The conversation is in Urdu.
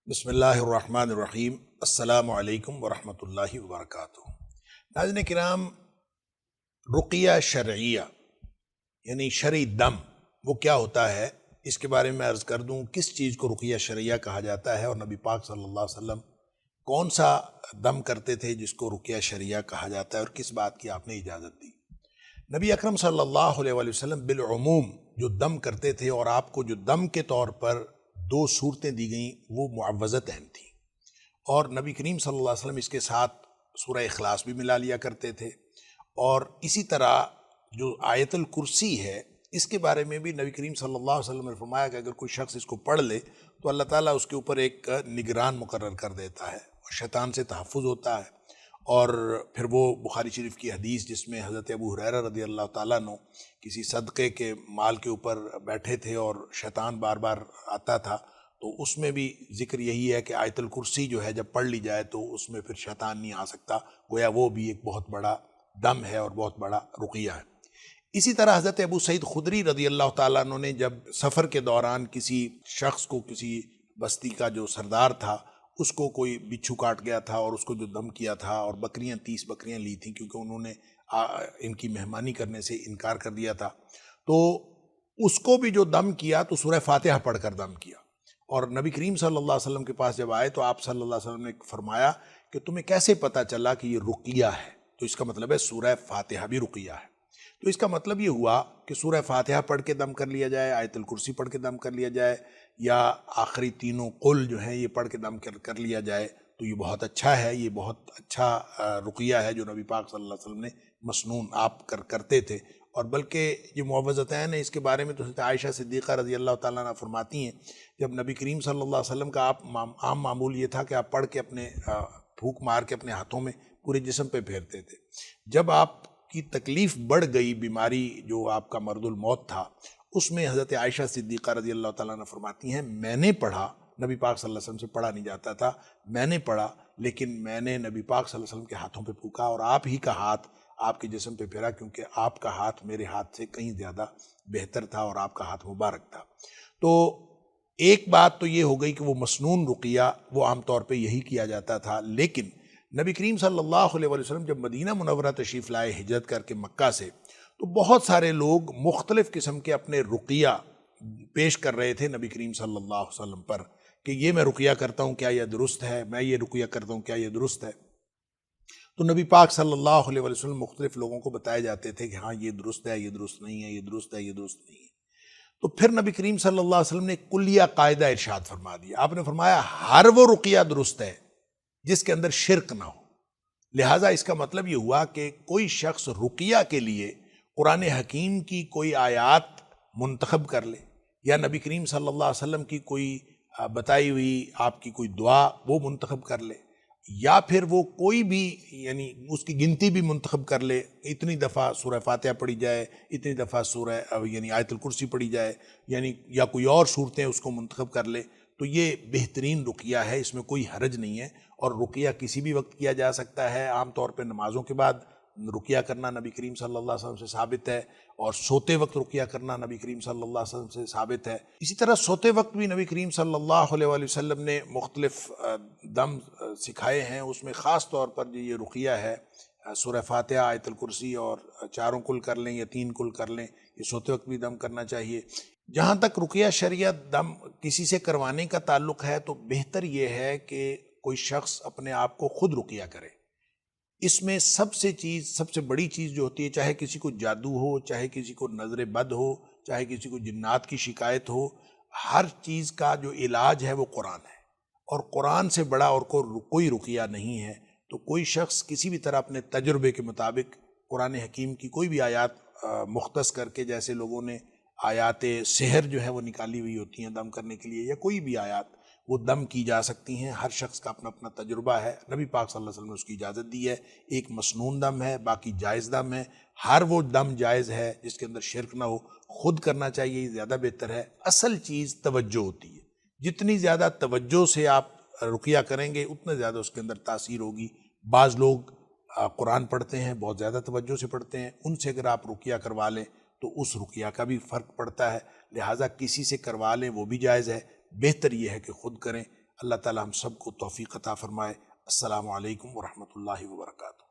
بسم اللہ الرحمن الرحیم۔ السلام علیکم ورحمۃ اللہ وبرکاتہ۔ ناظرین کرام، رقیہ شرعیہ یعنی شرعی دم وہ کیا ہوتا ہے، اس کے بارے میں عرض کر دوں کس چیز کو رقیہ شرعیہ کہا جاتا ہے، اور نبی پاک صلی اللہ علیہ وسلم کون سا دم کرتے تھے جس کو رقیہ شرعیہ کہا جاتا ہے، اور کس بات کی آپ نے اجازت دی۔ نبی اکرم صلی اللہ علیہ وسلم بالعموم جو دم کرتے تھے، اور آپ کو جو دم کے طور پر دو صورتیں دی گئیں وہ معوذتین تھیں، اور نبی کریم صلی اللہ علیہ وسلم اس کے ساتھ سورہ اخلاص بھی ملا لیا کرتے تھے، اور اسی طرح جو آیت الکرسی ہے اس کے بارے میں بھی نبی کریم صلی اللہ علیہ وسلم نے فرمایا کہ اگر کوئی شخص اس کو پڑھ لے تو اللہ تعالیٰ اس کے اوپر ایک نگران مقرر کر دیتا ہے، اور شیطان سے تحفظ ہوتا ہے۔ اور پھر وہ بخاری شریف کی حدیث جس میں حضرت ابو ہریرہ رضی اللہ تعالیٰ عنہ کسی صدقے کے مال کے اوپر بیٹھے تھے اور شیطان بار بار آتا تھا، تو اس میں بھی ذکر یہی ہے کہ آیت الکرسی جو ہے جب پڑھ لی جائے تو اس میں پھر شیطان نہیں آ سکتا، گویا وہ بھی ایک بہت بڑا دم ہے اور بہت بڑا رقیہ ہے۔ اسی طرح حضرت ابو سعید خدری رضی اللہ تعالیٰ عنہ نے جب سفر کے دوران کسی شخص کو، کسی بستی کا جو سردار تھا، اس کو کوئی بچھو کاٹ گیا تھا اور اس کو جو دم کیا تھا، اور 30 بکریاں لی تھیں کیونکہ انہوں نے ان کی مہمانی کرنے سے انکار کر دیا تھا، تو اس کو بھی جو دم کیا تو سورہ فاتحہ پڑھ کر دم کیا۔ اور نبی کریم صلی اللہ علیہ وسلم کے پاس جب آئے تو آپ صلی اللہ علیہ وسلم نے فرمایا کہ تمہیں کیسے پتہ چلا کہ یہ رقیہ ہے؟ تو اس کا مطلب ہے سورہ فاتحہ بھی رقیہ ہے۔ تو اس کا مطلب یہ ہوا کہ سورہ فاتحہ پڑھ کے دم کر لیا جائے، آیت الکرسی پڑھ کے دم کر لیا جائے، یا آخری تینوں قل جو ہیں یہ پڑھ کے دم کر لیا جائے، تو یہ بہت اچھا ہے، یہ بہت اچھا رقیہ ہے جو نبی پاک صلی اللہ علیہ وسلم نے مسنون آپ کرتے تھے۔ اور بلکہ یہ معوذتین ہیں، اس کے بارے میں تو حضرت عائشہ صدیقہ رضی اللہ تعالیٰ عنہ فرماتی ہیں جب نبی کریم صلی اللہ علیہ وسلم کا عام معمول یہ تھا کہ آپ پڑھ کے اپنے پھونک مار کے اپنے ہاتھوں میں پورے جسم پہ پھیرتے تھے۔ جب آپ کی تکلیف بڑھ گئی، بیماری جو آپ کا مرض الموت تھا، اس میں حضرت عائشہ صدیقہ رضی اللہ تعالیٰ عنہ فرماتی ہیں میں نے پڑھا، نبی پاک صلی اللہ علیہ وسلم سے پڑھا نہیں جاتا تھا، میں نے پڑھا لیکن میں نے نبی پاک صلی اللہ علیہ وسلم کے ہاتھوں پہ پھونکا اور آپ ہی کا ہاتھ آپ کے جسم پہ پھیرا، کیونکہ آپ کا ہاتھ میرے ہاتھ سے کہیں زیادہ بہتر تھا اور آپ کا ہاتھ مبارک تھا۔ تو ایک بات تو یہ ہو گئی کہ وہ مسنون رقیہ وہ عام طور پہ یہی کیا جاتا تھا، لیکن نبی کریم صلی اللہ علیہ وسلم جب مدینہ منورہ تشریف لائے ہجرت کر کے مکہ سے، تو بہت سارے لوگ مختلف قسم کے اپنے رقیہ پیش کر رہے تھے نبی کریم صلی اللہ علیہ وسلم پر کہ یہ میں رقیہ کرتا ہوں کیا یہ درست ہے، میں یہ رقیہ کرتا ہوں کیا یہ درست ہے۔ تو نبی پاک صلی اللہ علیہ وسلم مختلف لوگوں کو بتائے جاتے تھے کہ ہاں یہ درست ہے، یہ درست نہیں ہے، یہ درست ہے، یہ درست نہیں ہے۔ تو پھر نبی کریم صلی اللہ علیہ وسلم نے کلیہ قاعدہ ارشاد فرما دیا، آپ نے فرمایا ہر وہ رقیہ درست ہے جس کے اندر شرک نہ ہو۔ لہٰذا اس کا مطلب یہ ہوا کہ کوئی شخص رقیہ کے لیے قرآن حکیم کی کوئی آیات منتخب کر لے، یا نبی کریم صلی اللہ علیہ وسلم کی کوئی بتائی ہوئی آپ کی کوئی دعا وہ منتخب کر لے، یا پھر وہ کوئی بھی یعنی اس کی گنتی بھی منتخب کر لے، اتنی دفعہ سورہ فاتحہ پڑھی جائے، اتنی دفعہ سورہ یعنی آیت الکرسی پڑھی جائے، یعنی یا کوئی اور صورتیں اس کو منتخب کر لے، تو یہ بہترین رقیہ ہے، اس میں کوئی حرج نہیں ہے۔ اور رقیہ کسی بھی وقت کیا جا سکتا ہے، عام طور پہ نمازوں کے بعد رقیہ کرنا نبی کریم صلی اللہ علیہ وسلم سے ثابت ہے، اور سوتے وقت رقیہ کرنا نبی کریم صلی اللہ علیہ وسلم سے ثابت ہے۔ اسی طرح سوتے وقت بھی نبی کریم صلی اللہ علیہ وسلم نے مختلف دم سکھائے ہیں، اس میں خاص طور پر جو یہ رقیہ ہے سورہ فاتحہ، آیت الکرسی اور 4 کل کر لیں یا 3 کل کر لیں، یہ سوتے وقت بھی دم کرنا چاہیے۔ جہاں تک رقیہ شرعیہ دم کسی سے کروانے کا تعلق ہے تو بہتر یہ ہے کہ کوئی شخص اپنے آپ کو خود رقیہ کرے۔ اس میں سب سے بڑی چیز جو ہوتی ہے، چاہے کسی کو جادو ہو، چاہے کسی کو نظر بد ہو، چاہے کسی کو جنات کی شکایت ہو، ہر چیز کا جو علاج ہے وہ قرآن ہے، اور قرآن سے بڑا اور کوئی رقیہ نہیں ہے۔ تو کوئی شخص کسی بھی طرح اپنے تجربے کے مطابق قرآن حکیم کی کوئی بھی آیات مختص کر کے، جیسے لوگوں نے آیات سحر جو ہے وہ نکالی ہوئی ہوتی ہیں دم کرنے کے لیے، یا کوئی بھی آیات وہ دم کی جا سکتی ہیں، ہر شخص کا اپنا اپنا تجربہ ہے، نبی پاک صلی اللہ علیہ وسلم نے اس کی اجازت دی ہے۔ ایک مسنون دم ہے، باقی جائز دم ہے، ہر وہ دم جائز ہے جس کے اندر شرک نہ ہو، خود کرنا چاہیے، یہ زیادہ بہتر ہے۔ اصل چیز توجہ ہوتی ہے، جتنی زیادہ توجہ سے آپ رقیہ کریں گے اتنا زیادہ اس کے اندر تاثیر ہوگی۔ بعض لوگ قرآن پڑھتے ہیں، بہت زیادہ توجہ سے پڑھتے ہیں، ان سے اگر آپ رقیہ کروا لیں تو اس رقیہ کا بھی فرق پڑتا ہے، لہٰذا کسی سے کروا لیں وہ بھی جائز ہے، بہتر یہ ہے کہ خود کریں۔ اللہ تعالی ہم سب کو توفیق عطا فرمائے۔ السلام علیکم ورحمۃ اللہ وبرکاتہ۔